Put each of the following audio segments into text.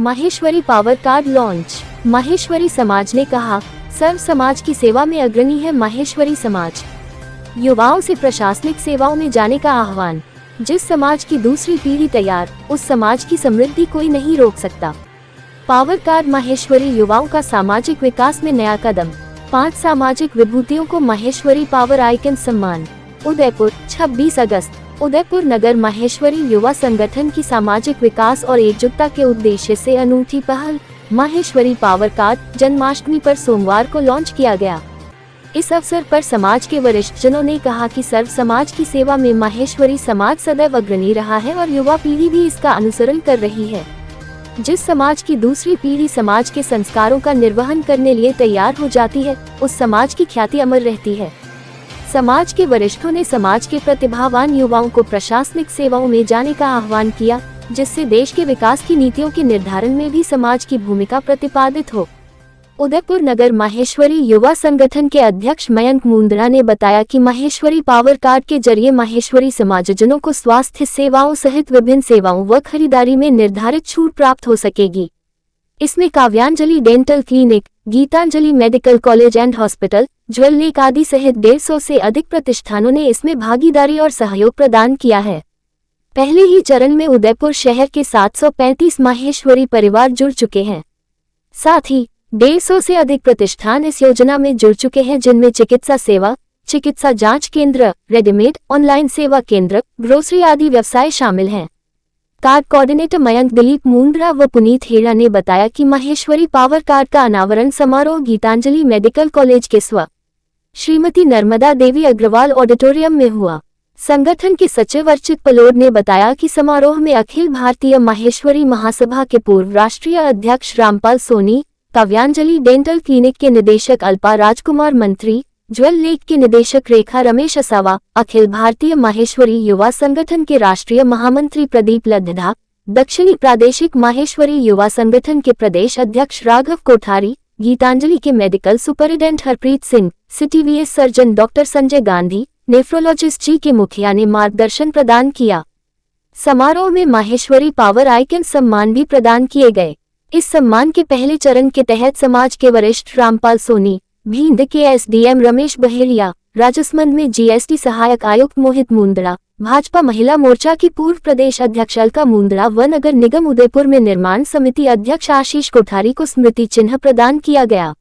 Maheshwari power card launch. Maheshwari समाज ने कहा, सर्व समाज की सेवा में अग्रणी है माहेश्वरी समाज। युवाओं से प्रशासनिक सेवाओं में जाने का आह्वान। जिस समाज की दूसरी पीढ़ी तैयार, उस समाज की समृद्धि कोई नहीं रोक सकता। पावर कार्ड माहेश्वरी युवाओं का सामाजिक विकास में नया कदम। 5 सामाजिक विभूतियों को माहेश्वरी पावर आइकन सम्मान। उदयपुर, 26 अगस्त। उदयपुर नगर माहेश्वरी युवा संगठन की सामाजिक विकास और एकजुटता के उद्देश्य से अनूठी पहल माहेश्वरी पावर कार्ड जन्माष्टमी पर सोमवार को लॉन्च किया गया। इस अवसर पर समाज के वरिष्ठ जनों ने कहा कि सर्व समाज की सेवा में माहेश्वरी समाज सदैव अग्रणी रहा है और युवा पीढ़ी भी इसका अनुसरण कर रही है। जिस समाज की दूसरी पीढ़ी समाज के संस्कारों का निर्वहन करने लिए तैयार हो जाती है, उस समाज की ख्याति अमर रहती है। समाज के वरिष्ठों ने समाज के प्रतिभावान युवाओं को प्रशासनिक सेवाओं में जाने का आह्वान किया, जिससे देश के विकास की नीतियों के निर्धारण में भी समाज की भूमिका प्रतिपादित हो। उदयपुर नगर माहेश्वरी युवा संगठन के अध्यक्ष मयंक मुंदड़ा ने बताया कि माहेश्वरी पावर कार्ड के जरिए माहेश्वरी समाजजनों को स्वास्थ्य सेवाओं सहित विभिन्न सेवाओं व खरीदारी में निर्धारित छूट प्राप्त हो सकेगी। इसमें Kavyanjali dental clinic, Geetanjali medical college and hospital, Jewel Lake आदि सहित 150 से अधिक प्रतिष्ठानों ने इसमें भागीदारी और सहयोग प्रदान किया है। पहले ही चरण में उदयपुर शहर के 735 माहेश्वरी परिवार जुड़ चुके हैं। साथ ही 150 से अधिक प्रतिष्ठान इस योजना में जुड़ चुके हैं, जिनमें चिकित्सा सेवा, चिकित्सा जांच केंद्र, रेडीमेड, ऑनलाइन सेवा केंद्र, ग्रोसरी आदि व्यवसाय शामिल हैं। कार्ड कोऑर्डिनेटर मयंक दिलीप मुंद्रा व पुनीत हेड़ा ने बताया कि माहेश्वरी पावर कार्ड का अनावरण समारोह गीतांजलि मेडिकल कॉलेज के स्व श्रीमती नर्मदा देवी अग्रवाल ऑडिटोरियम में हुआ। संगठन के सचिव अर्चित पलोड ने बताया कि समारोह में अखिल भारतीय माहेश्वरी महासभा के पूर्व राष्ट्रीय अध्यक्ष रामपाल सोनी, काव्यांजलि डेंटल क्लिनिक के निदेशक अल्पा राजकुमार मंत्री, ज्वेल लेक के निदेशक रेखा रमेश असावा, अखिल भारतीय माहेश्वरी युवा संगठन के राष्ट्रीय महामंत्री प्रदीप लद्धा, दक्षिणी प्रादेशिक माहेश्वरी युवा संगठन के प्रदेश अध्यक्ष राघव कोठारी, गीतांजलि के medical superintendent Harpreet Singh, CT VS surgeon doctor Sanjay Gandhi, nephrologist G K Mukhiya ने मार्गदर्शन प्रदान किया। समारोह में माहेश्वरी पावर आइकन सम्मान भी प्रदान किए गए। इस सम्मान के पहले चरण के तहत समाज के वरिष्ठ रामपाल सोनी, भिंड के एसडीएम रमेश बहेलिया, राजसमंद में जीएसटी सहायक आयुक्त मोहित मुंदड़ा, भाजपा महिला मोर्चा की पूर्व प्रदेश अध्यक्ष अलका मुंदड़ा व नगर निगम उदयपुर में निर्माण समिति अध्यक्ष आशीष कोठारी को स्मृति चिन्ह प्रदान किया गया।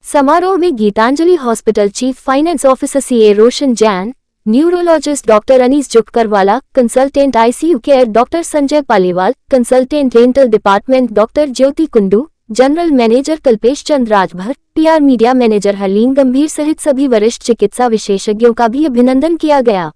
समारोह में Geetanjali hospital chief finance officer CA Roshan Jain, neurologist doctor Anees Jukkarwala, consultant ICU care doctor Sanjay Paliwal, consultant dental department doctor Jyoti Kundu, general manager Kalpesh Chandra Rajbhar, PR media manager Harleen Gambhir सहित सभी वरिष्ठ चिकित्सा विशेषज्ञों का भी अभिनंदन किया गया।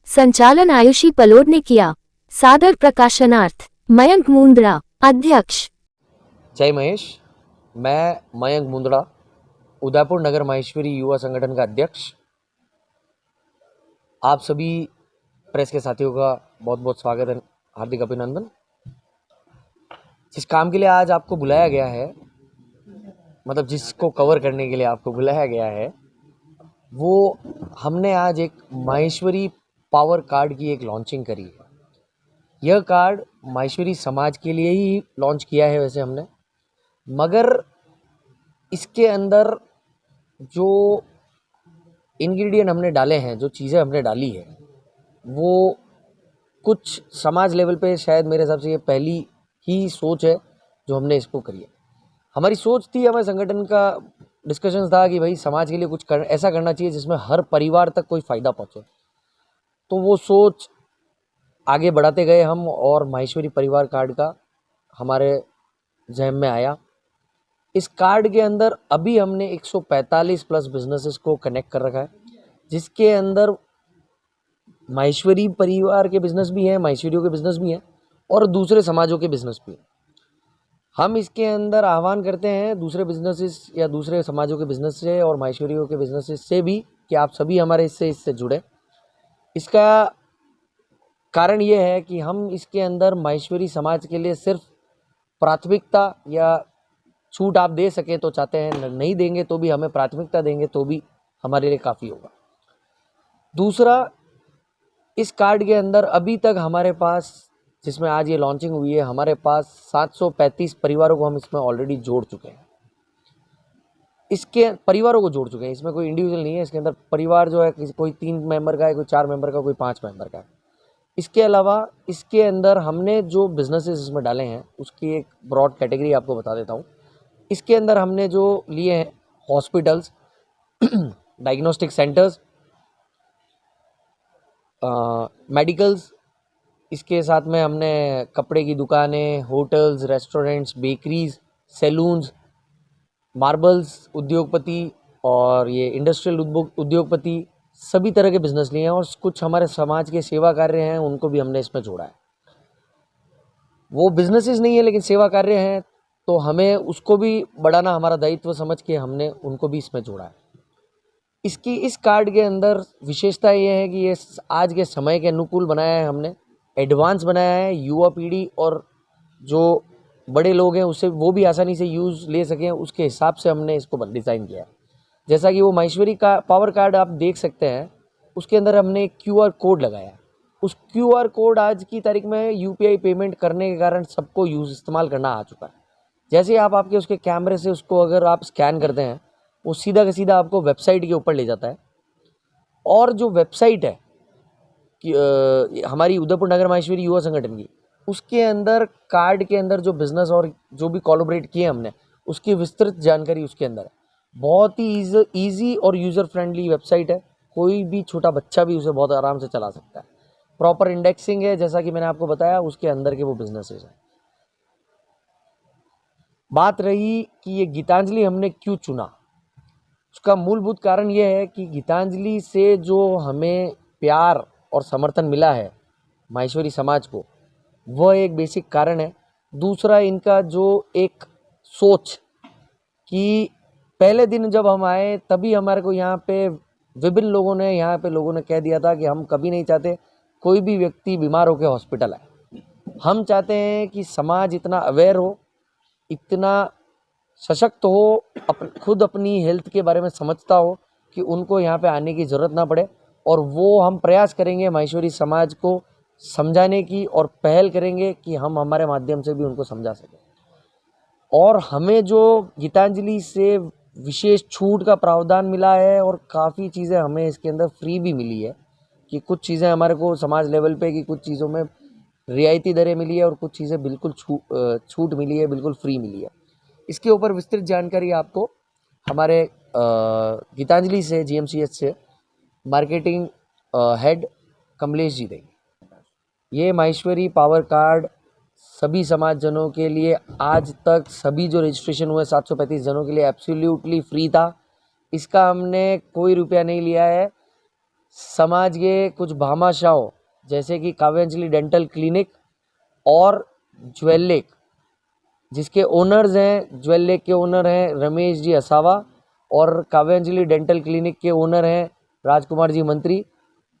संचालन आयुषी पलोड ने किया। सादर प्रकाशनार्थ मयंक मुंदड़ा, अध्यक्ष। जय महेश। मैं मयंक मुंदड़ा, उदयपुर नगर माहेश्वरी युवा संगठन का अध्यक्ष। आप सभी प्रेस के साथियों का बहुत बहुत स्वागत है, हार्दिक अभिनंदन। जिस काम के लिए आज आपको बुलाया गया है, मतलब जिसको कवर करने के लिए आपको बुलाया गया है, वो हमने आज एक माहेश्वरी पावर कार्ड की एक लॉन्चिंग करी है। यह कार्ड माहेश्वरी समाज के लिए ही लॉन्च किया है वैसे हमने, मगर इसके अंदर जो इंग्रेडिएंट हमने डाले हैं, जो चीज़ें हमने डाली है, वो कुछ समाज लेवल पे शायद मेरे हिसाब से ये पहली ही सोच है जो हमने इसको करी है। हमारी सोच थी, हमारे संगठन का डिस्कशन था कि भाई समाज के लिए कुछ ऐसा करना चाहिए जिसमें हर परिवार तक कोई फ़ायदा पहुँचे। तो वो सोच आगे बढ़ाते गए हम, और माहेश्वरी परिवार कार्ड का हमारे जहन में आया। इस कार्ड के अंदर अभी हमने 145 प्लस बिजनेसेस को कनेक्ट कर रखा है, जिसके अंदर माहेश्वरी परिवार के बिजनेस भी हैं, माहेश्वरियों के बिजनेस भी हैं और दूसरे समाजों के बिजनेस भी हैं। हम इसके अंदर आह्वान करते हैं दूसरे बिजनेसेस या दूसरे समाजों के बिजनेस से और माहेश्वरियों के बिजनेसेस से भी कि आप सभी हमारे इससे जुड़े। इसका कारण ये है कि हम इसके अंदर माहेश्वरी समाज के लिए सिर्फ प्राथमिकता या छूट आप दे सकें तो चाहते हैं, नहीं देंगे तो भी हमें प्राथमिकता देंगे तो भी हमारे लिए काफ़ी होगा। दूसरा, इस कार्ड के अंदर अभी तक हमारे पास जिसमें आज ये लॉन्चिंग हुई है। हमारे पास 735 परिवारों को हम इसमें ऑलरेडी जोड़ चुके हैं। इसके परिवारों को जोड़ चुके हैं, इसमें कोई इंडिविजुअल नहीं है। इसके अंदर परिवार जो है कोई 3 मेंबर का है, कोई 4 मेंबर का, कोई 5 मेंबर का है। इसके अलावा इसके अंदर हमने जो बिजनेसेस इसमें डाले हैं उसकी एक ब्रॉड कैटेगरी आपको बता देता हूँ। इसके अंदर हमने जो लिए हैं हॉस्पिटल्स, डायग्नोस्टिक सेंटर्स, मेडिकल्स, इसके साथ में हमने कपड़े की दुकानें, hotels, restaurants, bakeries, saloons, marbles उद्योगपति और ये इंडस्ट्रियल उद्योगपति, सभी तरह के बिजनेस लिए हैं। और कुछ हमारे समाज के सेवा कार्य हैं, उनको भी हमने इसमें जोड़ा है। वो बिजनेसेस नहीं है लेकिन सेवा कार्य हैं, तो हमें उसको भी बढ़ाना हमारा दायित्व समझ के हमने उनको भी इसमें जोड़ा है। इस कार्ड के अंदर विशेषता ये है कि ये आज के समय के अनुकूल बनाया है, हमने एडवांस बनाया है। युवा पीढ़ी और जो बड़े लोग हैं उसे वो भी आसानी से यूज़ ले सकें, उसके हिसाब से हमने इसको डिज़ाइन किया है। जैसा कि वो माहेश्वरी का पावर कार्ड आप देख सकते हैं, उसके अंदर हमने एक QR कोड लगाया है। उस QR कोड आज की तारीख में UPI पेमेंट करने के कारण सबको इस्तेमाल करना आ चुका है। जैसे आप आपके उसके कैमरे से उसको अगर आप स्कैन करते हैं, वो सीधा का सीधा आपको वेबसाइट के ऊपर ले जाता है। और जो वेबसाइट है कि हमारी उदयपुर नगर माहेश्वरी युवा संगठन की, उसके अंदर कार्ड के अंदर जो बिज़नेस और जो भी कोलैबोरेट किए हमने, उसकी विस्तृत जानकारी उसके अंदर है। बहुत ही ईजी और यूज़र फ्रेंडली वेबसाइट है। कोई भी छोटा बच्चा भी उसे बहुत आराम से चला सकता है। प्रॉपर इंडेक्सिंग है, जैसा कि मैंने आपको बताया, उसके अंदर के वो बिजनेसेस हैं। बात रही कि ये गीतांजलि हमने क्यों चुना, उसका मूलभूत कारण ये है कि गीतांजलि से जो हमें प्यार और समर्थन मिला है माहेश्वरी समाज को, वह एक बेसिक कारण है। दूसरा, इनका जो एक सोच कि पहले दिन जब हम आए तभी हमारे को यहाँ पे विभिन्न लोगों ने कह दिया था कि हम कभी नहीं चाहते कोई भी व्यक्ति बीमार होकर हॉस्पिटल आए। हम चाहते हैं कि समाज इतना अवेयर हो, इतना सशक्त हो, खुद अपनी हेल्थ के बारे में समझता हो कि उनको यहाँ पे आने की ज़रूरत ना पड़े। और वो हम प्रयास करेंगे माहेश्वरी समाज को समझाने की, और पहल करेंगे कि हम हमारे माध्यम से भी उनको समझा सकें। और हमें जो गीतांजलि से विशेष छूट का प्रावधान मिला है, और काफ़ी चीज़ें हमें इसके अंदर फ्री भी मिली है, कि कुछ चीज़ें हमारे को समाज लेवल पे कि कुछ चीज़ों में रियायती दरें मिली है और कुछ चीज़ें बिल्कुल छूट मिली है, बिल्कुल फ्री मिली है। इसके ऊपर विस्तृत जानकारी आपको हमारे गीतांजलि से, GMCH से मार्केटिंग हेड कमलेश जी देंगे। ये माहेश्वरी पावर कार्ड सभी समाज जनों के लिए, आज तक सभी जो रजिस्ट्रेशन हुए 735 जनों के लिए एब्सोल्युटली फ्री था। इसका हमने कोई रुपया नहीं लिया है। समाज के कुछ भामाशाहों जैसे कि काव्यांजलि डेंटल क्लिनिक और ज्वेल लेक, जिसके ओनर्स हैं, ज्वेल लेक के ओनर हैं रमेश जी असावा, और काव्यांजलि डेंटल क्लिनिक के ओनर हैं राजकुमार जी मंत्री।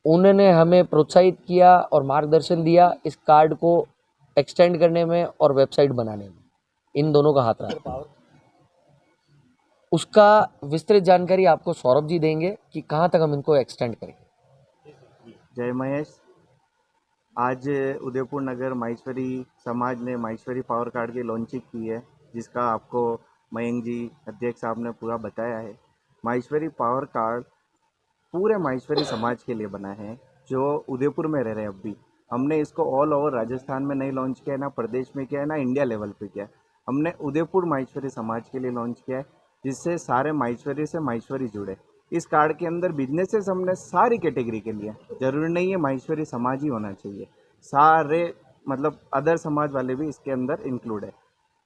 उन्होंने हमें प्रोत्साहित किया और मार्गदर्शन दिया इस कार्ड को एक्सटेंड करने में और वेबसाइट बनाने में। इन दोनों का हाथ रहा। उसका विस्तृत जानकारी आपको सौरभ जी देंगे कि कहाँ तक हम इनको एक्सटेंड करेंगे। जय महेश। आज उदयपुर नगर माहेश्वरी समाज ने माहेश्वरी पावर कार्ड की लॉन्चिंग की है, जिसका आपको मयंक जी अध्यक्ष साहब ने पूरा बताया है। माहेश्वरी पावर कार्ड पूरे माहेश्वरी समाज के लिए बना है जो उदयपुर में रह रहे हैं। अब भी हमने इसको ऑल ओवर राजस्थान में नहीं लॉन्च किया है, ना प्रदेश में किया है, ना इंडिया लेवल पे किया है। हमने उदयपुर माहेश्वरी समाज के लिए लॉन्च किया है, जिससे सारे माहेश्वरी से माहेश्वरी जुड़े। इस कार्ड के अंदर बिजनेसेस हमने सारी कैटेगरी के लिए, जरूरी नहीं है माहेश्वरी समाज ही होना चाहिए, सारे मतलब अदर समाज वाले भी इसके अंदर इंक्लूड है।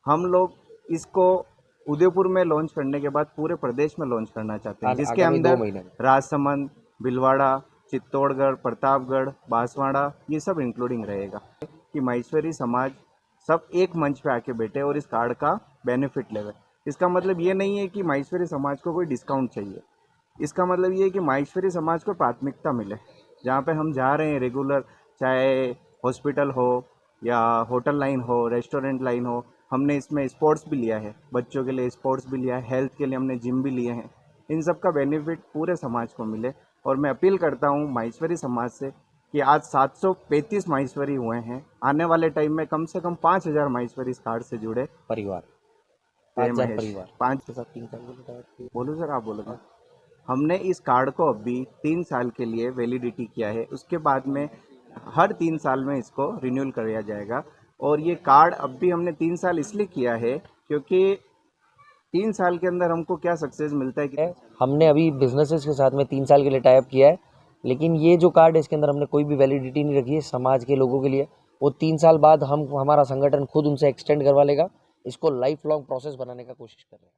हम लोग इसको उदयपुर में लॉन्च करने के बाद पूरे प्रदेश में लॉन्च करना चाहते हैं, जिसके अंदर राजसमंद, भीलवाड़ा, चित्तौड़गढ़, प्रतापगढ़, बांसवाड़ा, ये सब इंक्लूडिंग रहेगा कि माहेश्वरी समाज सब एक मंच पे आके बैठे और इस कार्ड का बेनिफिट लेवे। इसका मतलब ये नहीं है कि माहेश्वरी समाज को कोई डिस्काउंट चाहिए। इसका मतलब ये है कि माहेश्वरी समाज को प्राथमिकता मिले। जहाँ पे हम जा रहे हैं रेगुलर, चाहे हॉस्पिटल हो या होटल लाइन हो, रेस्टोरेंट लाइन हो, हमने इसमें स्पोर्ट्स भी लिया है, बच्चों के लिए स्पोर्ट्स भी लिया है, हेल्थ के लिए हमने जिम भी लिए हैं। इन सब का बेनिफिट पूरे समाज को मिले। और मैं अपील करता हूँ माहेश्वरी समाज से कि आज 735 माहेश्वरी हुए हैं। आने वाले टाइम में कम से कम 5000 माहेश्वरी इस कार्ड से जुड़े। परिवार जय 5000 महेश। परिवार 5 के साथ 3 साल के लिए टाइप किया। बोलो सर, आप बोलो ना। हमने इस कार्ड को अभी 3 साल के लिए वैलिडिटी किया है, उसके बाद में हर 3 साल में इसको रिन्यूअल किया जाएगा। और ये कार्ड अब भी हमने 3 साल इसलिए किया है क्योंकि 3 साल के अंदर हमको क्या सक्सेस मिलता है कि है। हमने अभी बिजनेसेस के साथ में 3 साल के लिए टाइप किया है, लेकिन ये जो कार्ड है इसके अंदर हमने कोई भी वैलिडिटी नहीं रखी है समाज के लोगों के लिए। वो 3 साल बाद हमारा संगठन खुद उनसे एक्सटेंड करवा लेगा। इसको लाइफ लॉन्ग प्रोसेस बनाने का कोशिश कर रहे हैं।